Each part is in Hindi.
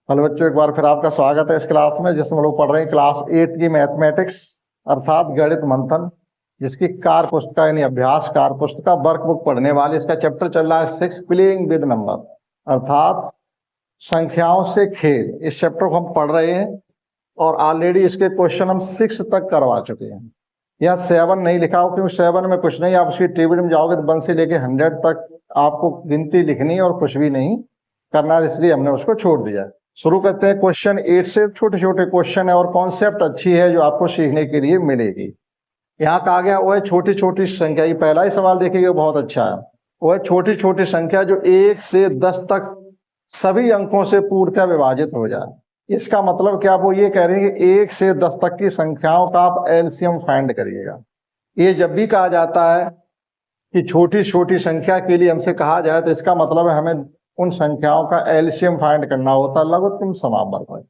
हेलो बच्चों, एक बार फिर आपका स्वागत है इस क्लास में जिसमें लोग पढ़ रहे हैं क्लास 8 की मैथमेटिक्स अर्थात गणित मंथन, जिसकी कार्य पुस्तिका यानी अभ्यास कार्य पुस्तिका वर्कबुक पढ़ने वाले। इसका चैप्टर चल रहा है 6 प्लेइंग विद नंबर अर्थात संख्याओं से खेल। इस चैप्टर को हम पढ़ रहे हैं और ऑलरेडी इसके क्वेश्चन हम 6 तक करवा चुके हैं। यहाँ 7 नहीं लिखा हो क्योंकि 7 में कुछ नहीं, आप उसकी टेबल में जाओगे तो 1 से लेके 100 तक आपको गिनती लिखनी है और कुछ भी नहीं करना, इसलिए हमने उसको छोड़ दिया। शुरू करते हैं क्वेश्चन 8 से। छोटे छोटे क्वेश्चन है और कॉन्सेप्ट अच्छी है जो आपको सीखने के लिए मिलेगी। यहाँ कहा गया वो है छोटी छोटी संख्या। ये पहला ही सवाल देखिएगा, बहुत अच्छा है। वो है छोटी छोटी संख्या जो 1 से 10 तक सभी अंकों से पूर्णतः विभाजित हो जाए। इसका मतलब क्या, वो ये कह रहे हैं कि 1 से 10 तक की संख्याओं का आप एलसीएम फाइंड करिएगा। ये जब भी कहा जाता है कि छोटी छोटी संख्या के लिए हमसे कहा जाए तो इसका मतलब है हमें उन संख्याओं का एलसीएम फाइंड करना होता है, लघुत्तम समावर्ग।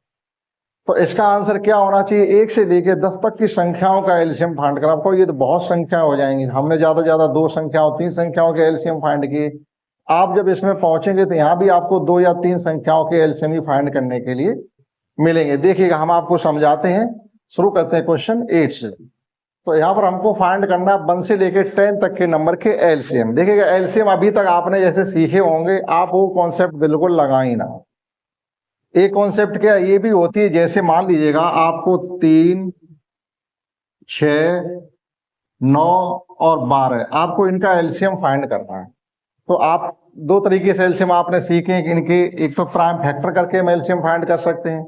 तो इसका आंसर क्या होना चाहिए, 1 से लेकर 10 तक की संख्याओं का एलसीएम फाइंड करना। आपको ये तो बहुत संख्या हो जाएंगी, हमने ज्यादा से ज्यादा 2 संख्याओं 3 संख्याओं के एलसीएम फाइंड किए। आप जब इसमें पहुंचेंगे तो यहाँ भी आपको 2 या 3 संख्याओं के एलसीएम ही फाइंड करने के लिए मिलेंगे। देखिएगा, हम आपको समझाते हैं। शुरू करते हैं क्वेश्चन 8 से। तो यहाँ पर हमको फाइंड करना है 1 से लेकर 10 तक के नंबर के एलसीएम। देखिएगा, एलसीएम अभी तक आपने जैसे सीखे होंगे, आप वो कॉन्सेप्ट बिल्कुल लगाई ना। एक कॉन्सेप्ट क्या ये भी होती है, जैसे मान लीजिएगा आपको 3, 6, 9 और 12 आपको इनका एलसीएम फाइंड करना है। तो आप 2 तरीके से एलसीएम आपने सीखे कि इनके एक तो प्राइम फैक्टर करके हम एलसीएम फाइंड कर सकते हैं,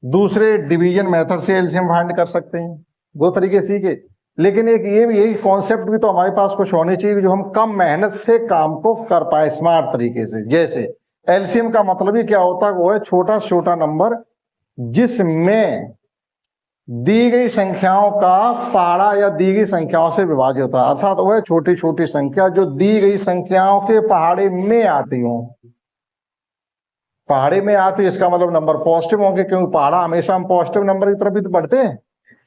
दूसरे डिवीजन मेथड से एलसीएम फाइंड कर सकते हैं। 2 तरीके सीखे, लेकिन एक ये भी यही कॉन्सेप्ट भी तो हमारे पास कुछ होने चाहिए जो हम कम मेहनत से काम को कर पाए स्मार्ट तरीके से। जैसे एलसीएम का मतलब ही क्या होता है, वो है छोटा से छोटा नंबर जिसमें दी गई संख्याओं का पहाड़ा या दी गई संख्याओं से विभाजित होता है। अर्थात वो है छोटी छोटी संख्या जो दी गई संख्याओं के पहाड़े में आती हो। पहाड़े में आती है इसका मतलब नंबर पॉजिटिव होंगे, क्योंकि पहाड़ा हमेशा हम पॉजिटिव नंबर की तरफ ही तो बढ़ते हैं।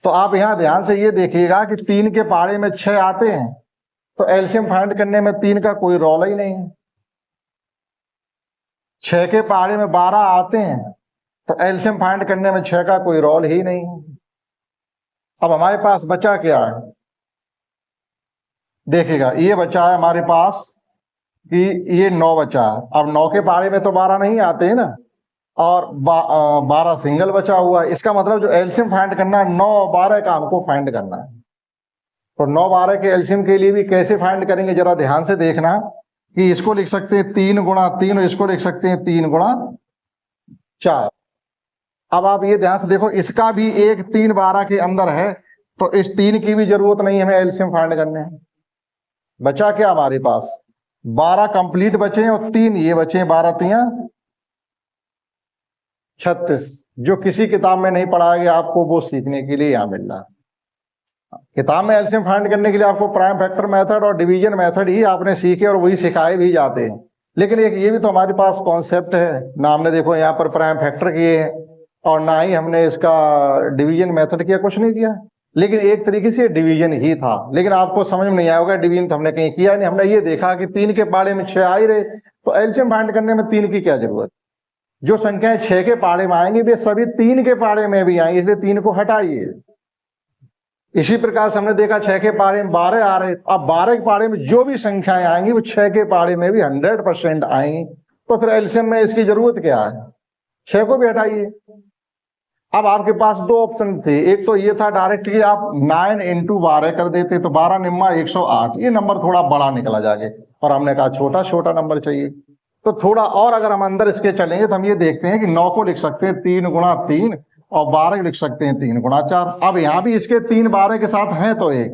तो आप यहां ध्यान से ये देखिएगा कि 3 के पहाड़े में 6 आते हैं, तो एलसीएम फाइंड करने में 3 का कोई रोल ही नहीं है। 6 के पहाड़े में 12 आते हैं, तो एलसीएम फाइंड करने में 6 का कोई रोल ही नहीं है। अब हमारे पास बचा क्या है, देखिएगा ये बचा है हमारे पास कि ये 9 बचा है। अब 9 के पहाड़े में तो 12 नहीं आते हैं ना, और 12 सिंगल बचा हुआ है। इसका मतलब जो एलसीएम फाइंड करना है 9 और 12 का हमको फाइंड करना है। तो 9 12 के एलसीएम के लिए भी कैसे फाइंड करेंगे, जरा ध्यान से देखना कि इसको लिख सकते हैं 3 गुणा 3 और इसको लिख सकते हैं 3 गुणा 4। अब आप ये ध्यान से देखो, इसका भी एक 3 12 के अंदर है, तो इस 3 की भी जरूरत नहीं है हमें एलसीएम फाइंड करने हैं। बचा क्या हमारे पास, 12 कंप्लीट बचे और 3 ये बचे, 12 3 36। जो किसी किताब में नहीं पढ़ाया गया आपको वो सीखने के लिए यहाँ मिल रहा है। किताब में एलसीएम फाइंड करने के लिए आपको प्राइम फैक्टर मेथड और डिवीजन मेथड ही आपने सीखे और वही सिखाए भी जाते हैं। लेकिन एक ये भी तो हमारे पास कॉन्सेप्ट है ना, हमने देखो यहाँ पर प्राइम फैक्टर किए हैं और ना ही हमने इसका डिवीजन मेथड किया, कुछ नहीं किया। लेकिन एक तरीके से डिवीजन ही था, लेकिन आपको समझ में नहीं आया होगा डिवीजन तो हमने कहीं किया नहीं। हमने ये देखा कि 3 के पहाड़े में 6 आ ही रहे, तो एलसीएम फाइंड करने में 3 की क्या जरूरत। जो संख्याएं 6 के पहाड़े में आएंगी वे सभी 3 के पहाड़े में भी आएंगी, इसलिए 3 को हटाइए। इसी प्रकार से हमने देखा 6 के पहाड़े में 12 आ रहे, अब 12 के पहाड़े में जो भी संख्याएं आएंगी वो 6 के पहाड़े में भी 100% आएंगी। तो फिर एलसीएम में इसकी जरूरत क्या है, 6 को भी हटाइए। अब आपके पास 2 ऑप्शन थे, एक तो ये था डायरेक्ट कि आप 9 × 12 कर देते तो 12 निम्मा 108, ये नंबर थोड़ा बड़ा निकला जाके, और हमने कहा छोटा छोटा नंबर चाहिए। तो थोड़ा और अगर हम अंदर इसके चलेंगे तो हम ये देखते हैं कि 9 को लिख सकते हैं 3 गुणा 3 और 12 को लिख सकते हैं 3 गुणा 4। अब यहाँ भी इसके 3 12 के साथ हैं, तो एक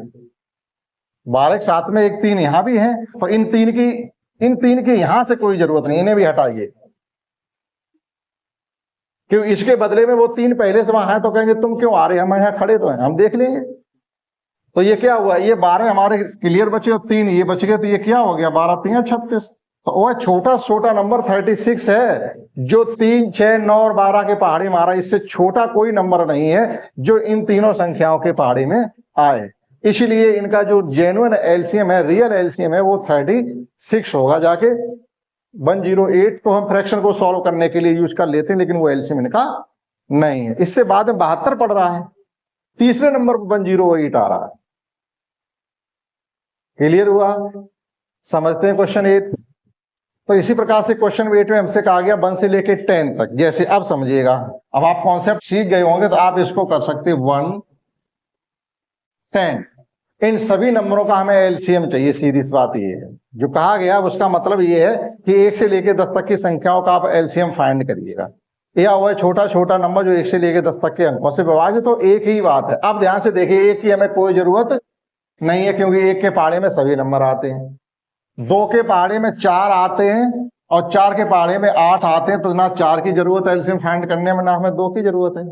12 के साथ में एक 3 यहाँ भी है, तो इन 3 की यहां से कोई जरूरत नहीं, इन्हें भी हटाइए। क्योंकि इसके बदले में वो 3 पहले से वहां है, तो कहेंगे तुम क्यों आ रहे हैं, हम यहाँ खड़े तो हैं, हम देख लेंगे। तो ये क्या हुआ, ये 12 हमारे क्लियर बचे और 3 ये बच गए, तो ये क्या हो गया 12 3 36। तो वह छोटा छोटा नंबर 36 है जो 3 6 9 और 12 के पहाड़ी में आ रहा है। इससे छोटा कोई नंबर नहीं है जो इन तीनों संख्याओं के पहाड़ी में आए। इसलिए इनका जो जेन्युइन एलसीएम है, रियल एलसीएम है, वो 36 होगा जाके। 108 तो हम फ्रैक्शन को सॉल्व करने के लिए यूज कर लेते हैं, लेकिन वो एलसीएम इनका नहीं है। इससे बाद में 72 पड़ रहा है, तीसरे नंबर पर 108 आ रहा है। क्लियर हुआ? समझते हैं क्वेश्चन 8। तो इसी प्रकार से क्वेश्चन 8 में हमसे कहा गया 1 से लेके 10 तक। जैसे अब समझिएगा, अब आप कॉन्सेप्ट सीख गए होंगे तो आप इसको कर सकते 1 10, इन सभी नंबरों का हमें एलसीएम चाहिए। सीधी सी बात ये है, जो कहा गया उसका मतलब ये है कि 1 से लेके 10 तक की संख्याओं का आप एलसीएम फाइंड करिएगा। या वो छोटा छोटा नंबर जो 1 से लेके 10 तक के अंकों से विभाजित, तो एक ही बात है। अब ध्यान से देखिए, 1 की हमें कोई जरूरत नहीं है, क्योंकि 1 के पहाड़े में सभी नंबर आते हैं, 2 के पहाड़े में 4 आते हैं, और 4 के पहाड़े में 8 आते हैं। तो ना 4 की जरूरत है एलसीएम फाइंड करने में, ना हमें 2 की जरूरत है।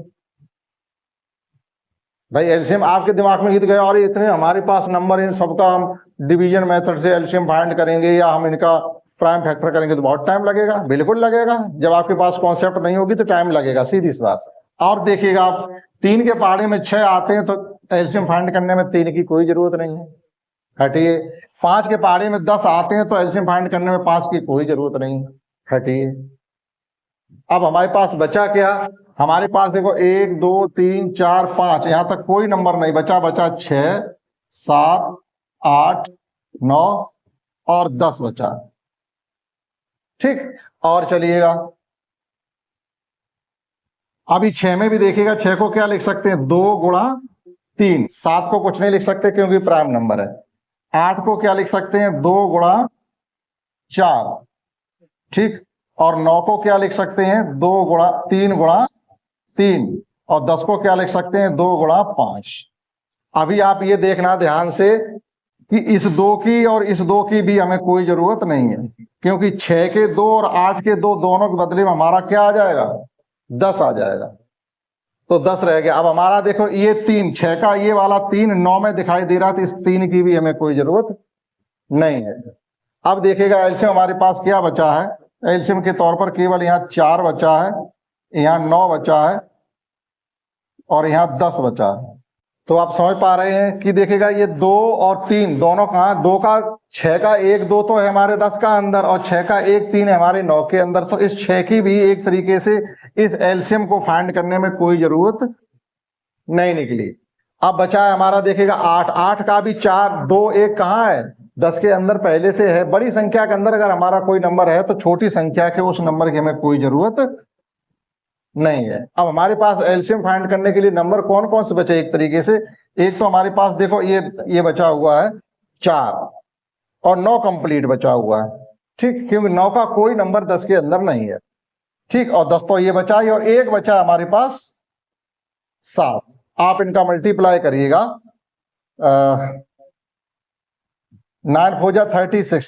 भाई एलसीएम आपके दिमाग में हित गया और इतने हमारे पास नंबर, इन सबका हम डिवीजन मेथड से एलसीएम फाइंड करेंगे या हम इनका प्राइम फैक्टर करेंगे तो बहुत टाइम लगेगा। बिल्कुल लगेगा, जब आपके पास कॉन्सेप्ट नहीं होगी तो टाइम लगेगा, सीधी सी बात। और देखिएगा आप, 3 के पहाड़े में 6 आते हैं तो एलसीएम फाइंड करने में 3 की कोई जरूरत नहीं है, हटिए। 5 के पहाड़े में 10 आते हैं तो एलसीएम फाइंड करने में 5 की कोई जरूरत नहीं, हटिए। अब हमारे पास बचा क्या? हमारे पास देखो 1 2 3 4 5, यहां तक कोई नंबर नहीं बचा। बचा 6 7 8 9 और 10 बचा, ठीक। और चलिएगा अभी 6 में भी देखिएगा, 6 को क्या लिख सकते हैं? 2 गुणा 3। 7 को कुछ नहीं लिख सकते क्योंकि प्राइम नंबर है। 8 को क्या लिख सकते हैं? 2 गुणा 4, ठीक। और 9 को क्या लिख सकते हैं? 3 गुणा 3। और 10 को क्या लिख सकते हैं? 2 गुणा 5। अभी आप ये देखना ध्यान से कि इस 2 की और इस 2 की भी हमें कोई जरूरत नहीं है, क्योंकि 6 के 2 और 8 के 2 दोनों के बदले में हमारा क्या आ जाएगा? 10 आ जाएगा। तो 10 रह गया। अब हमारा देखो ये 3, 6 का ये वाला 3 9 में दिखाई दे रहा, तो इस 3 की भी हमें कोई जरूरत नहीं है। अब देखिएगा एलसीएम हमारे पास क्या बचा है? एलसीएम के तौर पर केवल यहाँ 4 बचा है, यहाँ 9 बचा है और यहाँ 10 बचा है। तो आप समझ पा रहे हैं कि देखिएगा ये 2 और 3 दोनों कहाँ? 2 का 6 का 1 2 तो है हमारे 10 का अंदर, और 6 का 1 3 है हमारे 9 के अंदर। तो इस 6 की भी एक तरीके से इस एलसीएम को फाइंड करने में कोई जरूरत नहीं निकली। अब बचा है हमारा देखिएगा 8। 8 का भी 4 2 1 कहाँ है? 10 के अंदर पहले से है। बड़ी संख्या के अंदर अगर हमारा कोई नंबर है तो छोटी संख्या के उस नंबर की हमें कोई जरूरत नहीं है। अब हमारे पास एलसीएम फाइंड करने के लिए नंबर कौन कौन से बचे? एक तरीके से एक तो हमारे पास देखो ये बचा हुआ है 4 और 9 कंप्लीट बचा हुआ है, ठीक, क्योंकि 9 का कोई नंबर 10 के अंदर नहीं है, ठीक। और 10 तो ये बचा ही, और 1 बचा हमारे पास 7। आप इनका मल्टीप्लाई करिएगा, 9 4 जा 36,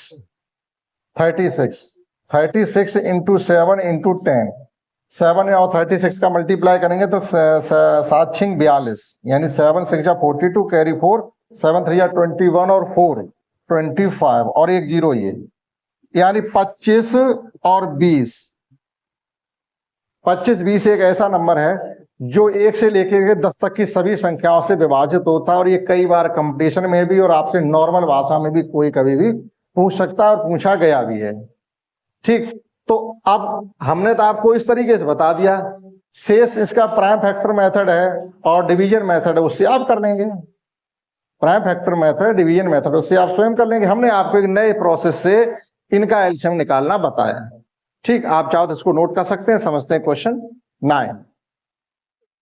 36 इंटू 7 इंटू 10, 7 और 36 का मल्टीप्लाई करेंगे तो 7 6 42, यानी 7 6 जा 42, कैरी 4, 7 3 जा 21 और 4 25 और 1 0, ये यानी 25 और 20। 25 20 एक ऐसा नंबर है जो 1 से लेकर 10 तक की सभी संख्याओं से विभाजित होता है, और ये कई बार कंपटीशन में भी और आपसे नॉर्मल भाषा में भी कोई कभी भी पूछ सकता है और पूछा गया भी है, ठीक। तो अब हमने तो आपको इस तरीके से बता दिया, शेष इसका प्राइम फैक्टर मेथड है और डिवीजन मेथड है, उससे आप कर लेंगे। Prime factor method, division method, उससे आप स्वयं कर लेंगे। हमने आपको एक नए प्रोसेस से इनका एलसीएम निकालना बताया, ठीक। आप चाहो तो इसको नोट कर सकते हैं। समझते हैं क्वेश्चन 9।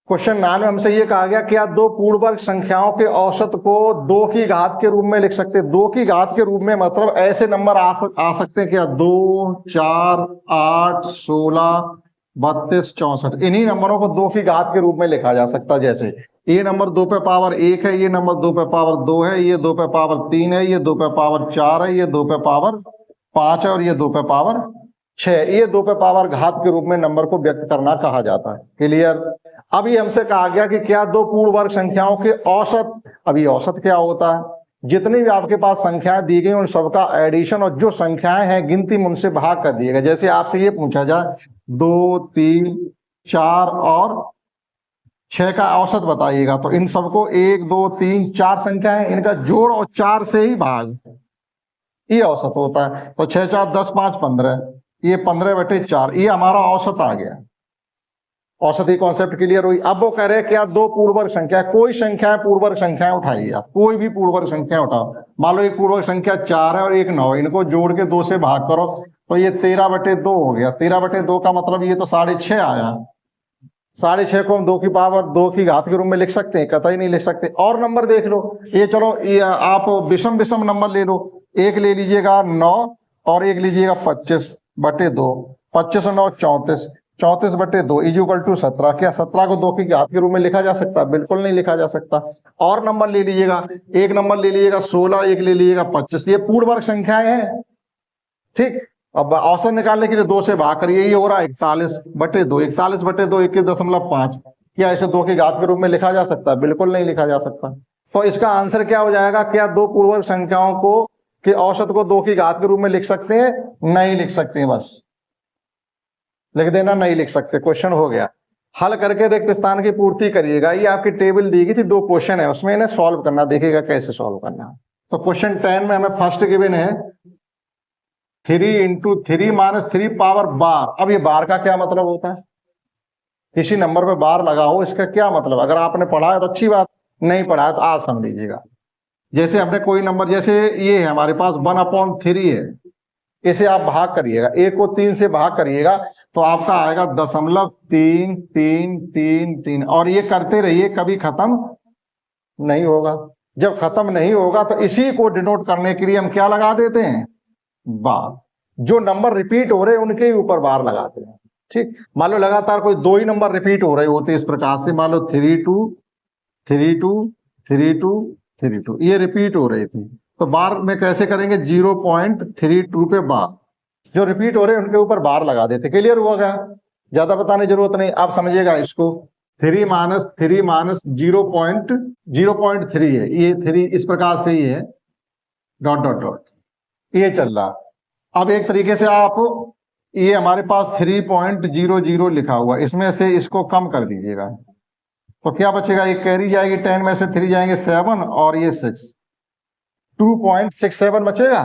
क्वेश्चन 9 में हमसे ये कहा गया कि आप 2 पूर्ण वर्ग संख्याओं के औसत को 2 की घात के रूप में लिख सकते हैं। 2 की घात के रूप में मतलब ऐसे नंबर आ सकते हैं क्या? 2 4 8 16 32 64, इन्हीं नंबरों को 2 की घात के रूप में लिखा जा सकता है। जैसे ये नंबर 2 पे पावर 1 है, ये नंबर 2 पे पावर 2 है, ये 2 पे पावर 3 है, ये 2 पे पावर 4 है, ये 2 पे पावर 5 है और ये 2 पे पावर 6। ये 2 पे पावर घात के रूप में नंबर को व्यक्त करना कहा जाता है। क्लियर? अभी हमसे कहा गया कि क्या 2 पूर्ण वर्ग संख्याओं के औसत, अभी औसत क्या होता है? जितनी भी आपके पास संख्याएं दी गई उन सबका एडिशन, और जो संख्याएं हैं गिनती में उनसे भाग कर दिएगा। जैसे आपसे ये पूछा जाए 2 3 4 और 6 का औसत बताइएगा, तो इन सबको 1 2 3 4 संख्याएं, इनका जोड़ और 4 से ही भाग, ये औसत होता है। तो 6 4 10 5 15, ये 15/4, ये हमारा औसत आ गया। औसत ही कॉन्सेप्ट क्लियर हुई। अब वो कह रहे हैं क्या दो पूर्ववर्ग संख्या, कोई संख्या पूर्ववर्ग संख्याएं उठाइए आप, कोई भी पूर्ववर्ग संख्या उठाओ। मान लो एक पूर्ववर्ग संख्या 4 है और एक 9, इनको जोड़ के 2 से भाग करो तो ये 13/2 हो गया। 13/2 का मतलब ये तो 6.5 आया। 6.5 को हम 2 की पावर 2 की घात के रूप में लिख सकते हैं? कतई नहीं लिख सकते। और नंबर देख लो, ये चलो ये आप विषम विषम नंबर ले लो। एक ले लीजिएगा 9 और एक लीजिएगा 25/2। 25 और 9 34, 34/2 = 17। क्या 17 को 2 की घात के रूप में लिखा जा सकता है? बिल्कुल नहीं लिखा जा सकता। और नंबर ले लीजिएगा, एक नंबर ले लीजिएगा 16, एक ले लीजिएगा 25। ये पूर्ण वर्ग संख्याएं हैं, ठीक। अब औसत निकालने के लिए 2 से भाग करिए, ये हो रहा है 41/2। 41/2 21.5। क्या इसे 2 की घात के रूप में लिखा जा सकता है? बिल्कुल नहीं लिखा जा सकता। तो इसका आंसर क्या हो जाएगा? क्या दो पूर्ण वर्ग संख्याओं को कि औसत को 2 की घात के रूप में लिख सकते हैं? नहीं लिख सकते। बस लिख देना, नहीं लिख सकते। क्वेश्चन हो गया। हल करके रिक्त स्थान की पूर्ति करिएगा। ये आपकी टेबल दी गई थी, 2 क्वेश्चन है उसमें, इन्हें सॉल्व करना, देखिएगा कैसे सॉल्व करना। तो क्वेश्चन 10 में हमें फर्स्ट गिवन है 3 × 3 - 3 पावर बार। अब ये बार का क्या मतलब होता है? किसी नंबर पे बार लगा हो, इसका क्या मतलब? अगर आपने पढ़ा है तो अच्छी बात, नहीं पढ़ा है तो आज समझ लीजिएगा। जैसे हमने कोई नंबर, जैसे ये है हमारे पास 1/3 है, इसे आप भाग करिएगा, 1 को 3 से भाग करिएगा तो आपका आएगा 0.3333, और ये करते रहिए, कभी खत्म नहीं होगा। जब खत्म नहीं होगा तो इसी को डिनोट करने के लिए हम क्या लगा देते हैं? बार। जो नंबर रिपीट हो रहे हैं उनके ही ऊपर बार लगाते हैं, ठीक। मान लो लगातार कोई 2 ही नंबर रिपीट हो रहे होते इस प्रकार से, मान लो 32 32 32 32, ये रिपीट हो रही थी, तो बार में कैसे करेंगे? 0.32 पे बार, जो रिपीट हो रहे हैं उनके ऊपर बार लगा देते। क्लियर हुआ क्या? ज्यादा बताने की जरूरत नहीं, आप समझिएगा इसको। 3 - 3 - 0.3 है, ये 3 इस प्रकार से ही है, डॉट डॉट डॉट, ये चल रहा। अब एक तरीके से आप, ये हमारे पास 3.00 लिखा हुआ, इसमें से इसको कम कर दीजिएगा तो क्या बचेगा? एक कैरी जाएगी, 10 में से 3 जाएंगे 7 और ये 6, 2.67 बचेगा।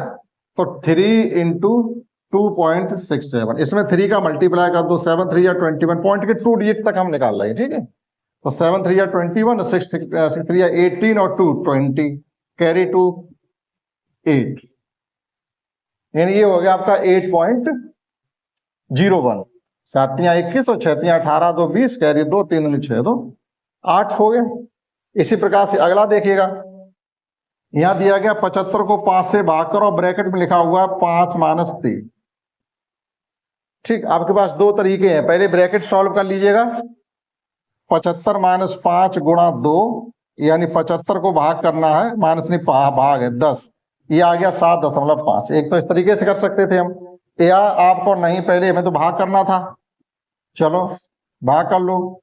तो 3 × 2.67, इसमें 3 का मल्टीप्लाई कर दो, 7 3 या 21, पॉइंट के 2 डिजिट तक हम निकाल रहे हैं, ठीक है। तो 7 3 या 21, 6 3 या 18 और 2 20, कैरी 2 8, यानी ये हो गया आपका 8.01। 7 × 21 और 6 × 18, 2 20, कैरी 2, 3 × 6 2 8 हो गया। इसी प्रकार से अगला देखिएगा, यहां दिया गया 75 को 5 से भाग करो, ब्रैकेट में लिखा हुआ है 5 - 3, ठीक। आपके पास 2 तरीके हैं, पहले ब्रैकेट सॉल्व कर लीजिएगा। 75 - 5 × 2, यानी 75 को भाग करना है, माइनस नहीं भाग है 10, ये आ गया 7.5। एक तो इस तरीके से कर सकते थे हम, या आपको नहीं, पहले हमें तो भाग करना था, चलो भाग कर लो।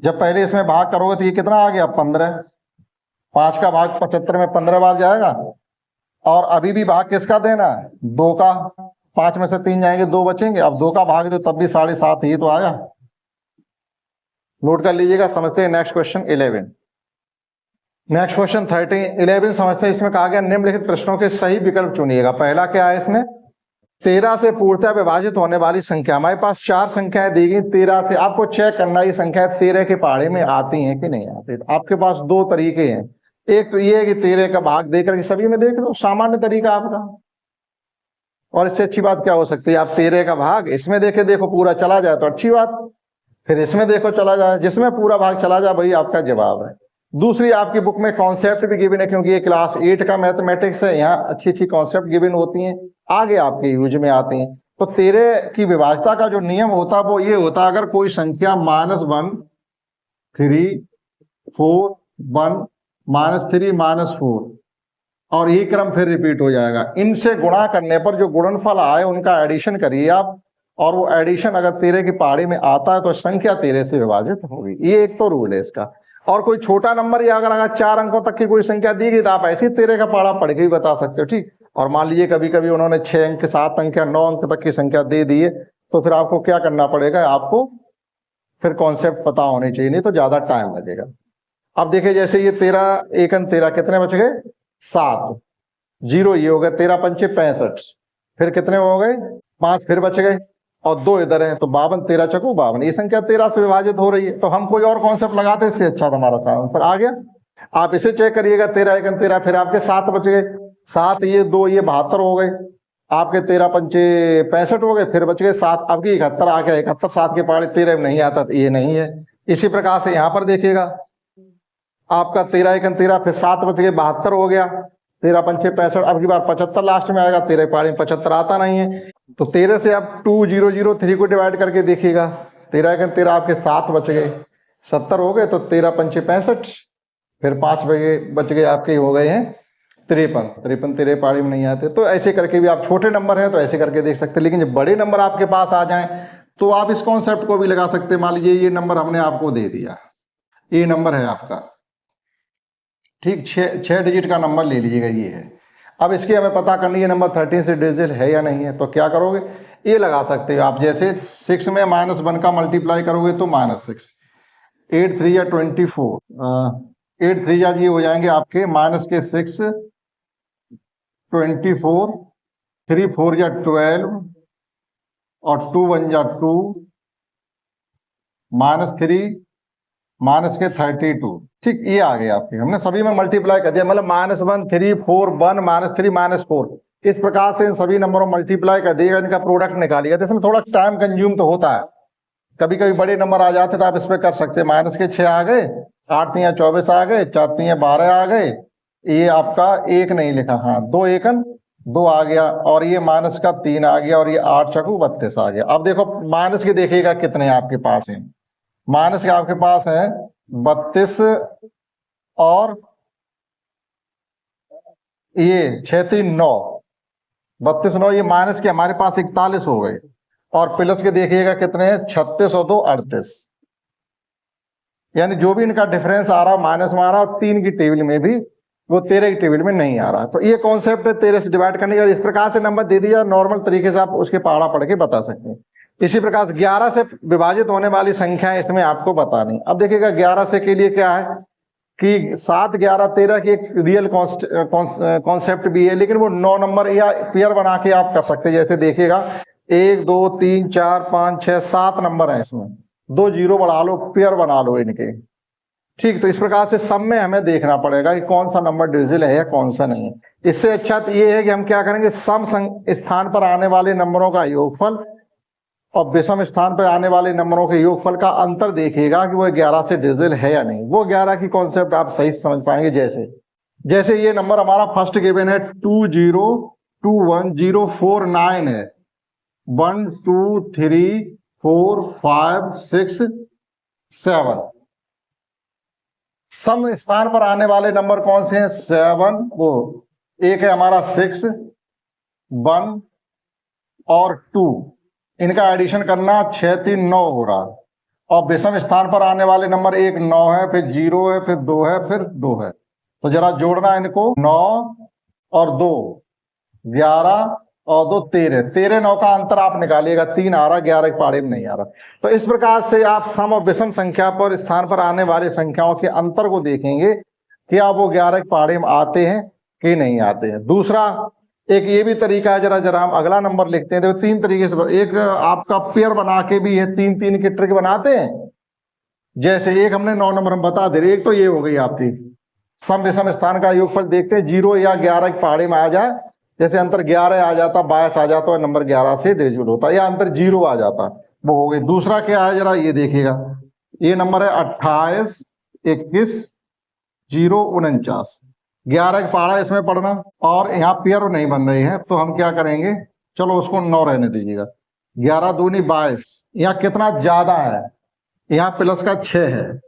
जब पहले इसमें भाग करोगे तो ये कितना आ गया? 15। 5 का भाग 75 में 15 बार जाएगा, और अभी भी भाग किसका देना है? 2 का। 5 में से 3 जाएंगे, 2 बचेंगे। अब 2 का भाग दो तब भी 7.5 ही तो आया। नोट कर लीजिएगा। समझते हैं नेक्स्ट क्वेश्चन 11। नेक्स्ट क्वेश्चन 13 11 समझते हैं। इसमें कहा गया निम्नलिखित प्रश्नों के सही विकल्प चुनिएगा। पहला क्या है इसमें? 13 से पूर्णतः विभाजित होने वाली संख्या। हमारे पास 4 संख्याएं दी गई 13 से, आपको चेक करना ये संख्याएं 13 के पहाड़े में आती हैं कि नहीं आती। आपके पास 2 तरीके हैं, एक तो ये है कि 13 का भाग देकर सभी में देख लो, सामान्य तरीका आपका। और इससे अच्छी बात क्या हो सकती है? आप 13 का भाग इसमें देखे, देखो पूरा चला जाए तो अच्छी बात, फिर इसमें देखो चला जाए, जिसमें पूरा भाग चला जाए वही आपका जवाब है। दूसरी, आपकी बुक में कॉन्सेप्ट भी गिवन है, क्योंकि ये क्लास 8 का मैथमेटिक्स है, यहाँ अच्छी अच्छी कॉन्सेप्ट गिवन होती हैं, आगे आपके यूज में आती हैं। तो 13 की विभाज्यता का जो नियम होता है वो ये होता है, अगर कोई संख्या -1 3 4 1 -3 -4, और यही क्रम फिर रिपीट हो जाएगा। इनसे गुणा करने पर जो गुणनफल आए उनका एडिशन करिए आप, और वो एडिशन अगर 13 की पहाड़ी में आता है तो संख्या 13 से विभाजित होगी। ये एक तो रूल है इसका। और कोई छोटा नंबर या अगर 4 अंकों तक की कोई संख्या दी गई तो आप ऐसे ही 13 का पहाड़ा पढ़ के भी बता सकते हो, ठीक। और मान लीजिए कभी कभी उन्होंने 6 अंक 7 अंक या 9 अंक तक की संख्या दे दी है, तो फिर आपको क्या करना पड़ेगा? आपको फिर कॉन्सेप्ट पता होने चाहिए, नहीं तो ज्यादा टाइम लगेगा। अब देखिए, जैसे ये 13 1 13 कितने बच गए? 7। जीरो ये हो गए, 13 पंचे 65, फिर कितने हो गए 5 फिर बच गए और 2 इधर है, तो 52, 13 चकू 52, ये संख्या 13 से विभाजित हो रही है। तो हम कोई और कॉन्सेप्ट लगाते इससे अच्छा तो हमारा आंसर आ गया। आप इसे चेक करिएगा, 13 एकन 13, फिर आपके 7 बच गए, 7 ये 2 ये 72 हो गए, आपके 13 पंचे 65 हो गए, फिर बच गए 7, आपकी 71 आ गया, 71 7 के पहाड़े 13 में नहीं आता, तो ये नहीं है। इसी प्रकार से यहाँ पर देखिएगा, आपका 13 एकन 13, फिर 7 बच गए, 72 हो गया, 13 पंचे 65, अब की बार 75 लास्ट में आएगा, 13 पहाड़ी में 75 आता नहीं है, तो 13 से आप 2003 को डिवाइड करके देखिएगा, 13 एकन 13 आपके 7 बच गए, 70 हो गए, तो 13 पंचे 65, फिर 5 बच गए आपके हो गए हैं 53, 13 पहाड़ी में नहीं आते। तो ऐसे करके भी आप, छोटे नंबर हैं तो ऐसे करके देख सकते हैं, लेकिन जब बड़े नंबर आपके पास आ जाएं तो आप इस कॉन्सेप्ट को भी लगा सकते हैं। मान लीजिए ये नंबर हमने आपको दे दिया, ये नंबर है आपका, ठीक, 6 डिजिट का नंबर ले लीजिएगा, ये है। अब इसकी हमें पता करनी है नंबर 13 से डिजिट है या नहीं है, तो क्या करोगे, ये लगा सकते हो आप, जैसे 6 में -1 का मल्टीप्लाई करोगे तो -6, 8 3 या 24, 8 3 या ये हो जाएंगे आपके -6, 24, 3 4 या 12 और 2 1 या 2, -3 -32, ठीक, ये आ गए आपके, हमने सभी में मल्टीप्लाई कर दिया, मतलब -1 3 4 1 -3 -4, इस प्रकार से इन सभी नंबरों मल्टीप्लाई कर दिएगा, इनका प्रोडक्ट निकालिएगा। तो इसमें थोड़ा टाइम कंज्यूम तो होता है, कभी कभी बड़े नंबर आ जाते तो आप इस पर कर सकते हैं, -6 आ गए, 8 3 24 आ गए, 4 3 12 आ गए, ये आपका 1 नहीं लिखा, हाँ 2 एकन 2 आ गया, और ये -3 आ गया, और ये 8 चकू 32 आ गया। अब देखो माइनस के देखिएगा कितने आपके पास हैं, माइनस के आपके पास है 32 और ये 6 3 9, 32 9, ये माइनस के हमारे पास 41 हो गए, और प्लस के देखिएगा कितने हैं 36 और 2 38, यानी जो भी इनका डिफरेंस आ रहा माइनस में आ रहा, और 3 की टेबल में भी वो 13 की टेबल में नहीं आ रहा। तो ये कॉन्सेप्ट है 13 से डिवाइड करने का, इस प्रकार से नंबर दे दिया, नॉर्मल तरीके से आप उसके पहाड़ा पढ़ के बता सकते हैं। इसी प्रकार से 11 से विभाजित होने वाली संख्या इसमें आपको बतानी। अब देखिएगा 11 से के लिए क्या है कि 7 11 13 की एक रियल कॉन्सेप्ट भी है, लेकिन वो 9 नंबर या पेयर बना के आप कर सकते हैं। जैसे देखिएगा 1 2 3 4 5 6 7 नंबर है, इसमें 2 जीरो बढ़ा लो, पेयर बना लो इनके, ठीक। तो इस प्रकार से सब में हमें देखना पड़ेगा कि कौन सा नंबर डिविजिबल है या कौन सा नहीं है। इससे अच्छा तो ये है कि हम क्या करेंगे, सम स्थान पर आने वाले नंबरों का योगफल और विषम स्थान पर आने वाले नंबरों के योगफल का अंतर देखिएगा कि वो 11 से डिविजिबल है या नहीं। वो 11 की कॉन्सेप्ट आप सही समझ पाएंगे। जैसे ये नंबर हमारा फर्स्ट गिवन है 20210449 है, 1 2 3 4 5 6 7। सम स्थान पर आने वाले नंबर कौन से हैं, 7, वो एक है हमारा 6 1 और 2, इनका एडिशन करना 6 3 9 हो रहा। और विषम स्थान पर आने वाले नंबर एक 9 है, फिर 0 है, फिर 2 है, फिर 2 है। तो जरा जोड़ना इनको, 9 और 2 11 और 2 13, 13 9 का अंतर आप निकालिएगा, 3 आ रहा, 11 के पहाड़े में नहीं आ रहा। तो इस प्रकार से आप सम और विषम संख्या पर स्थान पर आने वाली संख्याओं के अंतर को देखेंगे कि आप वो 11 के पहाड़े में आते हैं कि नहीं आते हैं। दूसरा एक ये भी तरीका है, जरा हम अगला नंबर लिखते हैं। देखो 3 तरीके से, एक आपका पेयर बना के भी है, 3 3 की ट्रिक बनाते हैं। जैसे एक हमने 9 नंबर हम बता दे रहे, एक तो ये हो गई आपकी सम विषम स्थान का योगफल देखते हैं, 0 या 11 के पहाड़े में आ जाए, जैसे अंतर 11 आ जाता, 22 आ जाता है, नंबर 11 से डिविजिबल होता, या अंतर 0 आ जाता, वो हो गई। दूसरा क्या है, जरा ये देखिएगा, ये नंबर है 28 21 0 49, 11 का पहाड़ा इसमें पढ़ना, और यहाँ पेयर नहीं बन रही है, तो हम क्या करेंगे, चलो उसको 9 रहने दीजिएगा। 11 दूनी 22, यहाँ कितना ज्यादा है, यहाँ प्लस का 6 है,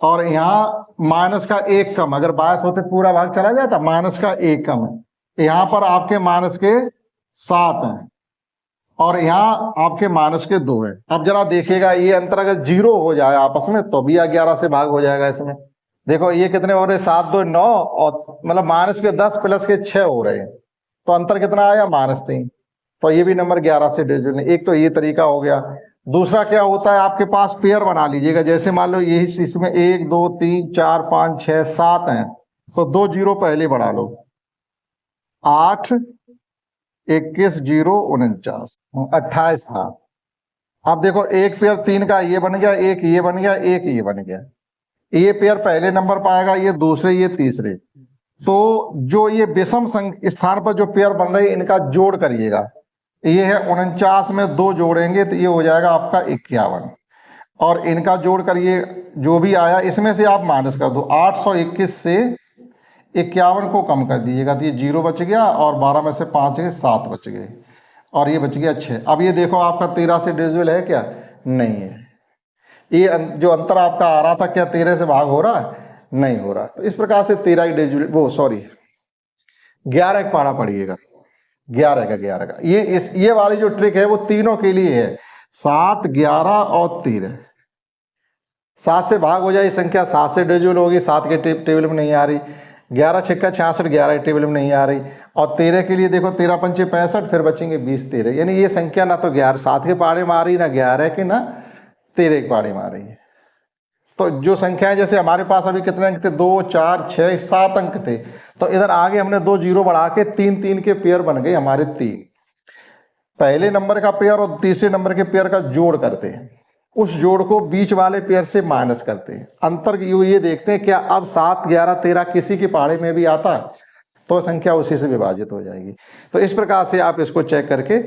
और यहाँ माइनस का 1 कम। अगर 22 होते पूरा भाग चला जाता, माइनस का 1 कम है। यहाँ पर आपके माइनस के 7 हैं, और यहाँ आपके माइनस के 2 है। अब जरा देखिएगा, ये अंतर अगर 0 हो जाए आपस में, तो भी 11 से भाग हो जाएगा इसमें। देखो ये कितने हो रहे, 7 2 9, और मतलब माइनस के 10 प्लस के 6 हो रहे हैं, तो अंतर कितना आया, -3। तो ये भी नंबर 11 से डिविजिबल है। एक तो ये तरीका हो गया। दूसरा क्या होता है, आपके पास पेयर बना लीजिएगा। जैसे मान लो यही इसमें 1 2 3 4 5 6 7 हैं, तो 2 जीरो पहले बढ़ा लो, 8, 21, 0, 49, 28 था। अब देखो एक पेयर 3 का ये बन गया, एक ये बन गया, एक ये बन गया। ये पेयर पहले नंबर पाएगा, ये दूसरे, ये तीसरे। तो जो ये विषम स्थान पर जो पेयर बन रहे हैं इनका जोड़ करिएगा। ये है 49 में 2 जोड़ेंगे तो ये हो जाएगा आपका 51, और इनका जोड़ करिए, जो भी आया इसमें से आप माइनस कर दो। 821 से 51 को कम कर दीजिएगा तो ये 0 बच गया, और 12 में से 5 गए, 7 बच गए, और ये बच गया 6। अब ये देखो आपका 13 से डिविजिबल है क्या? नहीं है। ये जो अंतर आपका आ रहा था क्या 13 से भाग हो रहा है? नहीं हो रहा। तो इस प्रकार से 13 की डिविजिबल, वो सॉरी 11 का पढ़ा पड़िएगा, 11 का। ये वाली जो ट्रिक है वो तीनों के लिए है, 7, 11 और 13। 7 से भाग हो जाए संख्या, 7 से डिविजिबल होगी, 7 के टेबल में नहीं आ रही। 11 छक्का 66, 11 के टेबल में नहीं आ रही। और 13 के लिए देखो 13 पंचे 65, फिर बचेंगे 20, 13। यानी ये संख्या ना तो 7 के पाड़े में आ रही, ना 11 के, ना 13 के पाड़े में आ रही है। तो जो संख्या है, जैसे हमारे पास अभी कितने अंक थे? 2, 4, 6, 7 अंक थे। तो इधर आगे हमने 2 जीरो बढ़ा के 3 3 के पेयर बन गए हमारे 3। पहले नंबर का पेयर और तीसरे नंबर के पेयर का जोड़ करते हैं, उस जोड़ को बीच वाले पेयर से माइनस करते हैं। अंतर ये देखते हैं क्या अब 7, 11, 13 किसी के पहाड़े में भी आता तो संख्या उसी से विभाजित हो जाएगी। तो इस प्रकार से आप इसको चेक करके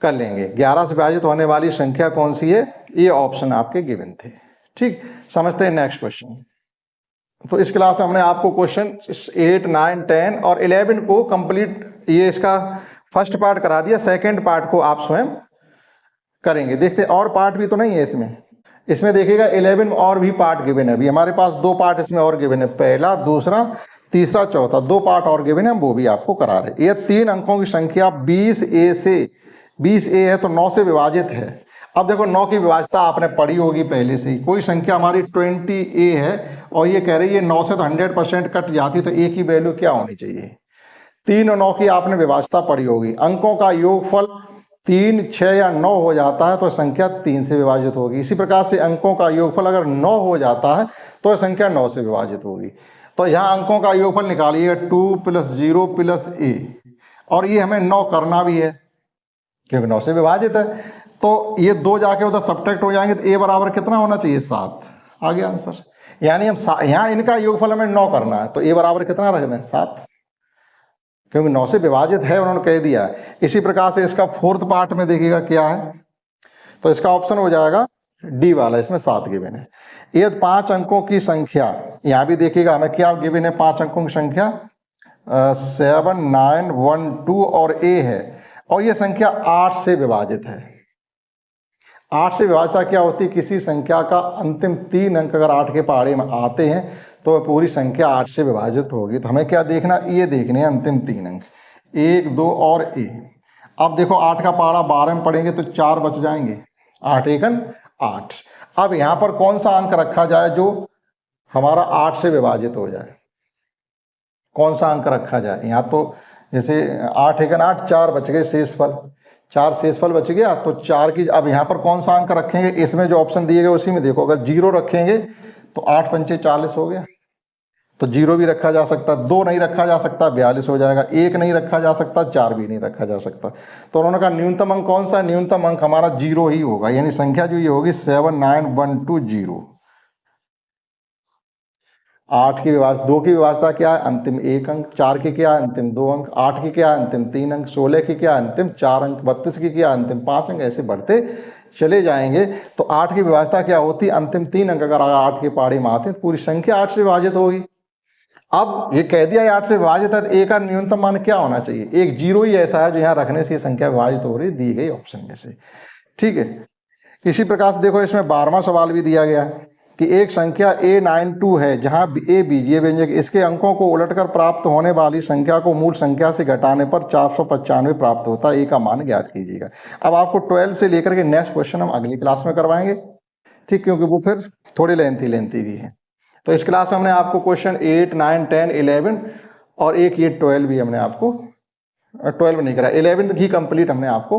कर लेंगे। 11 से विभाजित होने वाली संख्या कौन सी है? ये ऑप्शन आपके गिवन थे। ठीक, समझते हैं नेक्स्ट क्वेश्चन। तो इस क्लास में हमने आपको क्वेश्चन 8, 9, 10 और 11 को कंप्लीट, ये इसका फर्स्ट पार्ट करा दिया। सेकंड पार्ट को आप स्वयं करेंगे। देखते और पार्ट भी तो नहीं है इसमें देखिएगा 11 में और भी पार्ट गिवन है। अभी हमारे पास 2 पार्ट इसमें और गिवन है, पहला, दूसरा, तीसरा, चौथा, 2 पार्ट और गिवन है, हम वो भी आपको करा रहे हैं। ये 3 अंकों की संख्या 20A से 20A है तो 9 से विभाजित है। अब देखो 9 की विभाज्यता आपने पढ़ी होगी पहले से ही। कोई संख्या हमारी 20A है और ये कह रही है 9 से तो 100% कट जाती, तो A की वैल्यू क्या होनी चाहिए? 3 और 9 की आपने विभाज्यता पढ़ी होगी। अंकों का योगफल 3, 6 या 9 हो जाता है तो संख्या 3 से विभाजित होगी। इसी प्रकार से अंकों का योगफल अगर 9 हो जाता है तो संख्या 9 से विभाजित होगी। तो यहाँ अंकों का योगफल निकालिएगा 2 + 0 + A, और ये हमें 9 करना भी है क्योंकि 9 से विभाजित है। तो ये 2 जाके उधर सब्ट्रैक्ट हो जाएंगे तो A बराबर कितना होना चाहिए? 7। आ गया आंसर। यानी हम यहाँ इनका योगफल हमें 9 करना है तो A बराबर कितना रख दें? 7, क्योंकि 9 से विभाजित है, उन्होंने कह दिया। इसी प्रकार से इसका फोर्थ पार्ट में देखिएगा क्या है, तो इसका ऑप्शन हो जाएगा डी वाला, इसमें 7 गिवन है। ये 5 अंकों की संख्या, यहाँ भी देखिएगा हमें क्या गिवन है, 5 अंकों की संख्या 7, 9, 1, 2 और A है, और ये संख्या 8 से विभाजित है। 8 से विभाजित क्या होती है? किसी संख्या का अंतिम 3 अंक अगर 8 के पहाड़े में आते हैं तो पूरी संख्या 8 से विभाजित होगी। तो हमें क्या देखना? ये देखने हैं अंतिम 3 अंक, 1, 2 और A। अब देखो 8 का पहाड़ा 12 में पढ़ेंगे तो 4 बच जाएंगे, 8 एकन 8। अब यहाँ पर कौन सा अंक रखा जाए जो हमारा 8 से विभाजित हो जाए? कौन सा अंक रखा जाए? यहाँ तो जैसे 8 एकन 8, 4 बच गए शेषफल, 4 शेषफल बच गया तो 4 की। अब यहाँ पर कौन सा अंक रखेंगे? इसमें जो ऑप्शन दिए गए उसी में देखो, अगर 0 रखेंगे तो 8 पंचे 40 हो गया, तो 0 भी रखा जा सकता, 2 नहीं रखा जा सकता, 42 हो जाएगा, 1 नहीं रखा जा सकता, 4 भी नहीं रखा जा सकता। तो उन्होंने कहा न्यूनतम अंक कौन सा है? न्यूनतम अंक हमारा 0 ही होगा, यानी संख्या जो ये होगी 7, 9, 1, 2, 0। 8 की विभाज्यता, 2 की विभाज्यता क्या है? अंतिम 1 अंक। 4 की क्या है? अंतिम 2 अंक। 8 की क्या है? अंतिम 3 अंक। 16 की क्या है? अंतिम 4 अंक। 32 की क्या? अंतिम 5 अंक। ऐसे बढ़ते चले जाएंगे। तो 8 की विभाज्यता क्या होती? अंतिम 3 अंक अगर 8 के पहाड़े में आते हैं तो पूरी संख्या 8 से विभाजित होगी। अब ये कह दिया 8 से विभाजित है तो A का न्यूनतम मान क्या होना चाहिए? एक 0 ही ऐसा है जो यहाँ रखने से ये संख्या विभाजित हो रही दी गई ऑप्शन में से। ठीक है, इसी प्रकार से देखो इसमें 12वां सवाल भी दिया गया कि एक संख्या A92 है जहाँ A बीजीय व्यंजक, इसके अंकों को उलटकर प्राप्त होने वाली संख्या को मूल संख्या से घटाने पर 495 प्राप्त होता है। A का मान ज्ञात कीजिएगा। अब आपको 12 से लेकर के नेक्स्ट क्वेश्चन हम अगली क्लास में करवाएंगे, ठीक, क्योंकि वो फिर थोड़ी लेंथी भी है। तो इस क्लास में हमने आपको क्वेश्चन 8, 9, 10, 11 और एक ये 12 भी हमने आपको 12 नहीं करा, 11 ही कंप्लीट हमने आपको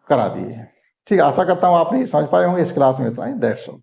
करा दिए। ठीक, आशा करता हूँ आपने समझ पाए होंगे। इस क्लास में तो दैट्स ऑल।